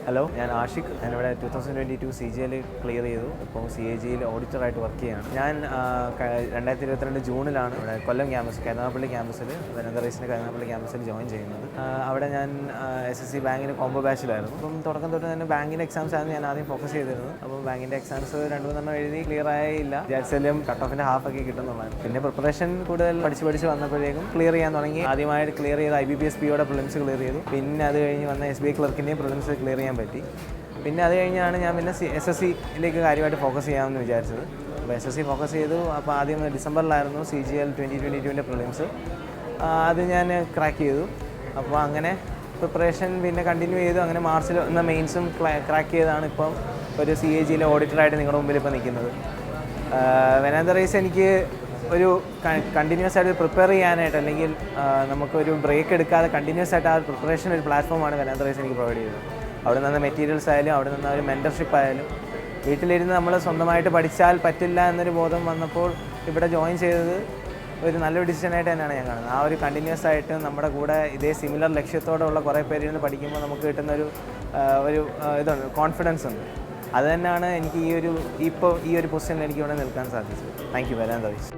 Hello, ഞാൻ ആഷിഖ്. ഞാനിവിടെ 2022 CGL clear ചെയ്തു. ഇപ്പോൾ CAG-യിൽ ഓഡിറ്ററായിട്ട് വർക്ക് ചെയ്യുകയാണ്. ഞാൻ 2022 ജൂണിലാണ് ഇവിടെ കൊല്ലം ക്യാമ്പസ്, കരുനാഗപ്പള്ളി ക്യാമ്പസിൽ, വെനന്തറൈസിൻ്റെ കരുനാഗപ്പള്ളി ക്യാമ്പസിൽ ജോയിൻ ചെയ്യുന്നത്. അവിടെ ഞാൻ SSC ബാങ്കിന് കോംബോ ബാച്ചിലായിരുന്നു. അപ്പം തുടക്കം തൊട്ട് തന്നെ ബാങ്കിൻ്റെ എക്സാംസ് ആയിരുന്നു ഞാൻ ആദ്യം ഫോക്കസ് ചെയ്തിരുന്നത്. അപ്പോൾ ബാങ്കിൻ്റെ എക്സാംസ് 2-3 എഴുതി ക്ലിയർ ആയില്ല. വിചാരിച്ചാലും കട്ട് ഓഫിൻ്റെ ഹാഫൊക്കെ കിട്ടുന്നുള്ളതാണ്. പിന്നെ പ്രിപ്പറേഷൻ കൂടുതൽ പഠിച്ച് വന്നപ്പോഴേക്കും ക്ലിയർ ചെയ്യാൻ തുടങ്ങി. ആദ്യമായിട്ട് ക്ലിയർ ചെയ്ത് IBPS POയുടെ പ്രിലിംസ് ക്ലിയർ ചെയ്തു. പിന്നെ അത് കഴിഞ്ഞ് വന്ന SBI ക്ലർക്കിൻ്റെയും പ്രിലിംസ് ക്ലിയർ ചെയ്യാൻ പറ്റി. പിന്നെ അത് കഴിഞ്ഞാണ് ഞാൻ പിന്നെ SSC-യിലേക്ക് കാര്യമായിട്ട് ഫോക്കസ് ചെയ്യാമെന്ന് വിചാരിച്ചത്. അപ്പോൾ SSC ഫോക്കസ് ചെയ്തു. അപ്പോൾ ആദ്യം ഡിസംബറിലായിരുന്നു CGL 2022-ൻ്റെ പ്രിലിംസ്. അത് ഞാൻ ക്രാക്ക് ചെയ്തു. അപ്പോൾ അങ്ങനെ പ്രിപ്പറേഷൻ പിന്നെ കണ്ടിന്യൂ ചെയ്തു. അങ്ങനെ മാർച്ചിൽ വന്ന മെയിൻസും ക്രാക്ക് ചെയ്താണ് ഇപ്പം ഒരു CAG-യിലെ ഓഡിറ്ററായിട്ട് നിങ്ങളുടെ മുമ്പിൽ ഇപ്പോൾ നിൽക്കുന്നത്. വെനന്തറൈസ് എനിക്ക് ഒരു കണ്ടിന്യൂസ് ആയിട്ട് പ്രിപ്പയർ ചെയ്യാനായിട്ട്, അല്ലെങ്കിൽ നമുക്കൊരു ബ്രേക്ക് എടുക്കാതെ കണ്ടിന്യൂസ് ആയിട്ട് ആ പ്രിപ്പറേഷൻ ഒരു പ്ലാറ്റ്ഫോമാണ് വെനന്തറൈസ് എനിക്ക് പ്രൊവൈഡ് ചെയ്തത്. അവിടെ നിന്ന് മെറ്റീരിയൽസ് ആയാലും അവിടെ നിന്ന് ഒരു മെൻറ്റർഷിപ്പ് ആയാലും, വീട്ടിലിരുന്ന് നമ്മൾ സ്വന്തമായിട്ട് പഠിച്ചാൽ പറ്റില്ല എന്നൊരു ബോധം വന്നപ്പോൾ ഇവിടെ ജോയിൻ ചെയ്തത് ഒരു നല്ലൊരു ഡിസിഷനായിട്ട് തന്നെയാണ് ഞാൻ കാണുന്നത്. ആ ഒരു കണ്ടിന്യൂസ് ആയിട്ട് നമ്മുടെ കൂടെ ഇതേ സിമിലർ ലക്ഷ്യത്തോടുള്ള കുറേ പേരിരുന്ന് പഠിക്കുമ്പോൾ നമുക്ക് കിട്ടുന്നൊരു ഇതുണ്ട്, കോൺഫിഡൻസ് ഉണ്ട്. അത് തന്നെയാണ് എനിക്ക് ഈ ഒരു പൊസിഷനിൽ എനിക്ക് ഇവിടെ നിൽക്കാൻ സാധിച്ചത്. Thank you വെനന്തറൈസ്.